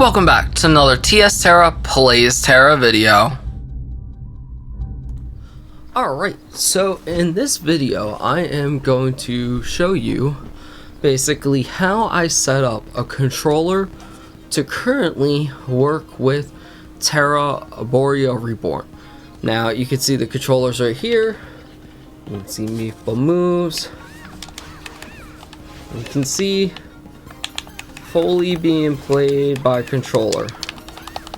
welcome back to another Tera Plays Tera video. Alright, so in this video I am going to show you basically how I set up a controller to currently work with Tera Arborea Reborn. Now you can see the controllers right here. You can see Meatball moves. You can see fully being played by controller.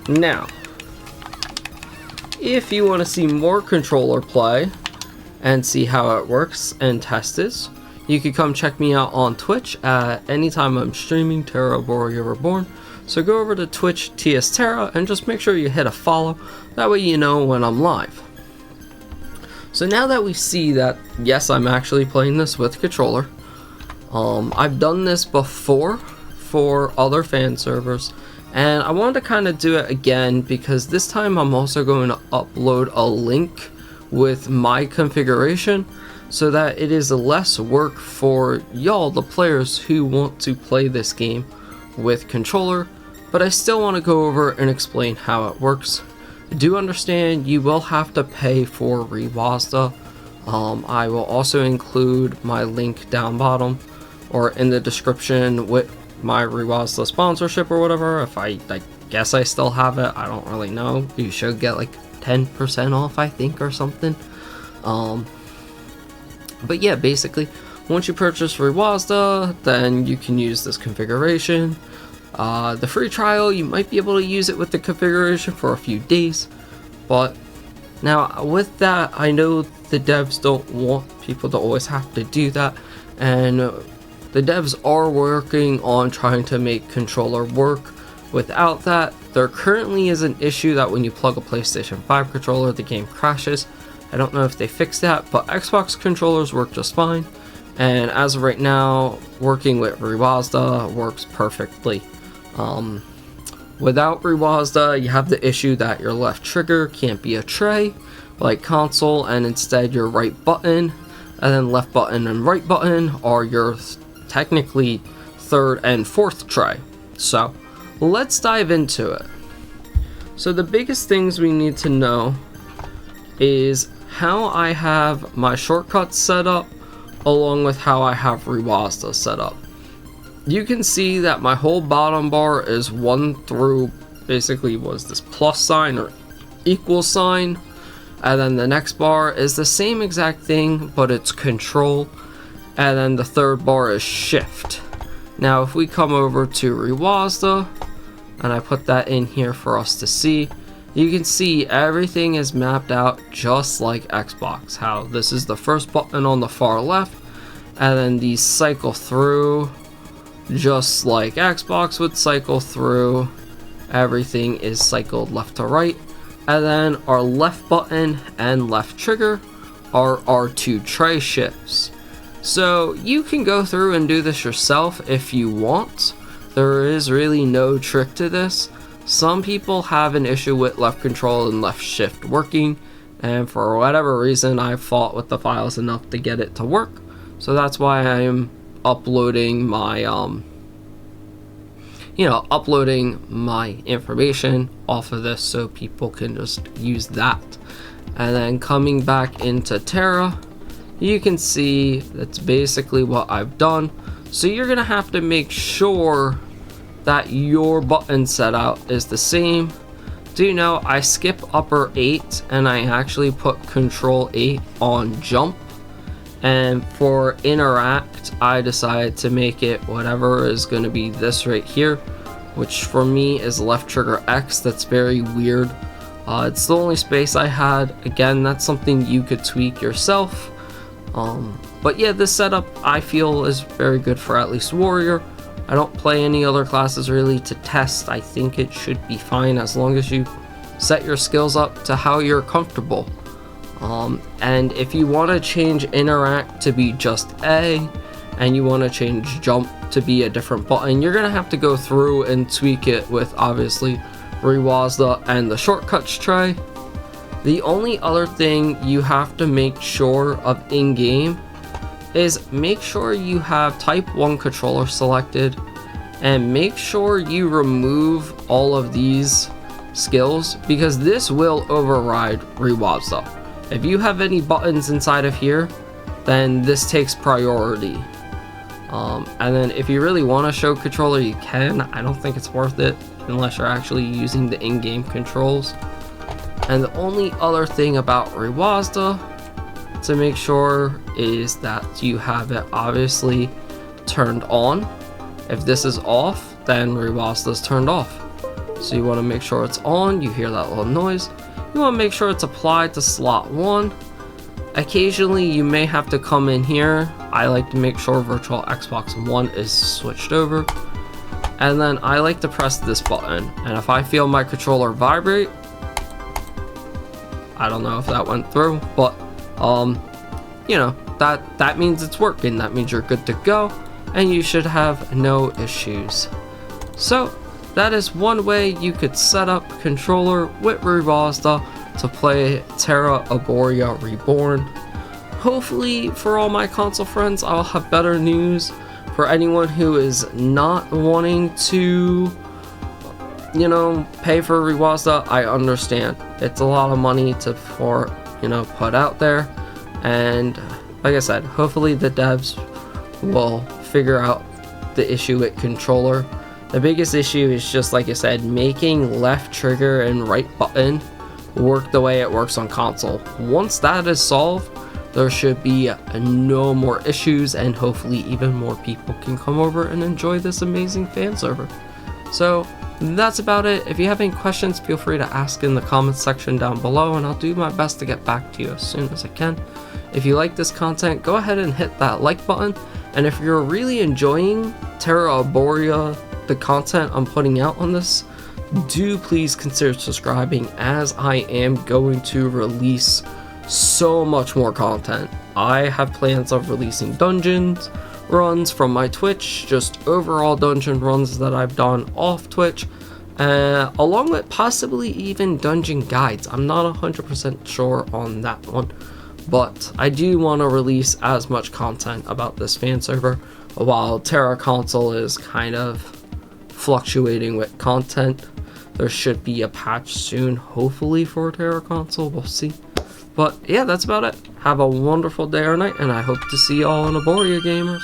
Now, if you want to see more controller play and see how it works and test this, you can come check me out on Twitch at anytime I'm streaming Tera Arborea Reborn. So go over to Twitch TS Tera and just make sure you hit a follow. That way you know when I'm live. So now that we see that, yes, I'm actually playing this with controller. I've done this before for other fan servers, and I wanted to kind of do it again because this time I'm also going to upload a link with my configuration so that it is less work for y'all, the players who want to play this game with controller, but I still want to go over and explain how it works. I do understand you will have to pay for ReWASD. I will also include my link down bottom or in the description with my ReWASD sponsorship or whatever. If I guess I still have it, I don't really know. You should get like 10% off, I think, or something. But yeah, basically once you purchase ReWASD, then you can use this configuration. The free trial, you might be able to use it with the configuration for a few days, but now with that, I know the devs don't want people to always have to do that, and the devs are working on trying to make controller work without that. There currently is an issue that when you plug a PlayStation 5 controller, the game crashes. I don't know if they fixed that, but Xbox controllers work just fine. And as of right now, working with ReWASD works perfectly. Without ReWASD, you have the issue that your left trigger can't be a tray like console, and instead your right button and then left button and right button are your technically third and fourth tray. So let's dive into it. So the biggest things we need to know is how I have my shortcuts set up along with how I have ReWASD set up. You can see that my whole bottom bar is 1 through basically was this plus sign or equal sign, and then the next bar is the same exact thing but it's control, and then the third bar is shift. Now if we come over to ReWASD and I put that in here for us to see, you can see everything is mapped out just like Xbox. How this is the first button on the far left, and then these cycle through just like Xbox would cycle through. Everything is cycled left to right, and then our left button and left trigger are our 2 tray shifts. So you can go through and do this yourself if you want. There is really no trick to this. Some people have an issue with left control and left shift working, and for whatever reason I've fought with the files enough to get it to work. So that's why I am uploading my uploading my information off of this so people can just use that. And then coming back into Tera, you can see that's basically what I've done. So you're gonna have to make sure that your button setup is the same. Do you know I skip upper 8 and I actually put control 8 on jump, and for interact I decided to make it whatever is going to be this right here, which for me is left trigger X. That's very weird. It's the only space I had. Again, that's something you could tweak yourself. But yeah, this setup I feel is very good for at least warrior. I don't play any other classes really to test. I think it should be fine as long as you set your skills up to how you're comfortable. And if you want to change interact to be just A, and you want to change jump to be a different button, you're gonna have to go through and tweak it with obviously ReWASD and the shortcuts tray. The only other thing you have to make sure of in-game is make sure you have type 1 controller selected and make sure you remove all of these skills, because this will override ReWASD. If you have any buttons inside of here, then this takes priority. And then if you really want to show controller, you can. I don't think it's worth it unless you're actually using the in-game controls. And the only other thing about ReWASD to make sure is that you have it obviously turned on. If this is off, then ReWASD is turned off. So you want to make sure it's on. You hear that little noise. You want to make sure it's applied to slot 1. Occasionally you may have to come in here. I like to make sure Virtual Xbox One is switched over. And then I like to press this button. And if I feel my controller vibrate, I don't know if that went through, but you know, that means it's working. That means you're good to go and you should have no issues. So that is one way you could set up controller with ReWASD to play Tera Arborea Reborn. Hopefully for all my console friends, I'll have better news. For anyone who is not wanting to, you know, pay for ReWASD, I understand. It's a lot of money to put out there. And like I said, hopefully the devs will figure out the issue with controller. The biggest issue is just, like I said, making left trigger and right button work the way it works on console. Once that is solved, there should be no more issues, and hopefully even more people can come over and enjoy this amazing fan server. So that's about it. If you have any questions, feel free to ask in the comments section down below, and I'll do my best to get back to you as soon as I can. If you like this content, go ahead and hit that like button, and if you're really enjoying Tera Arborea, the content I'm putting out on this, do please consider subscribing, as I am going to release so much more content. I have plans of releasing dungeons runs from my Twitch, just overall dungeon runs that I've done off Twitch, along with possibly even dungeon guides. I'm not 100% sure on that one, but I do want to release as much content about this fan server, while Tera console is kind of fluctuating with content. There should be a patch soon, hopefully, for Tera console. We'll see. But yeah, that's about it. Have a wonderful day or night, and I hope to see you all in Arborea, gamers.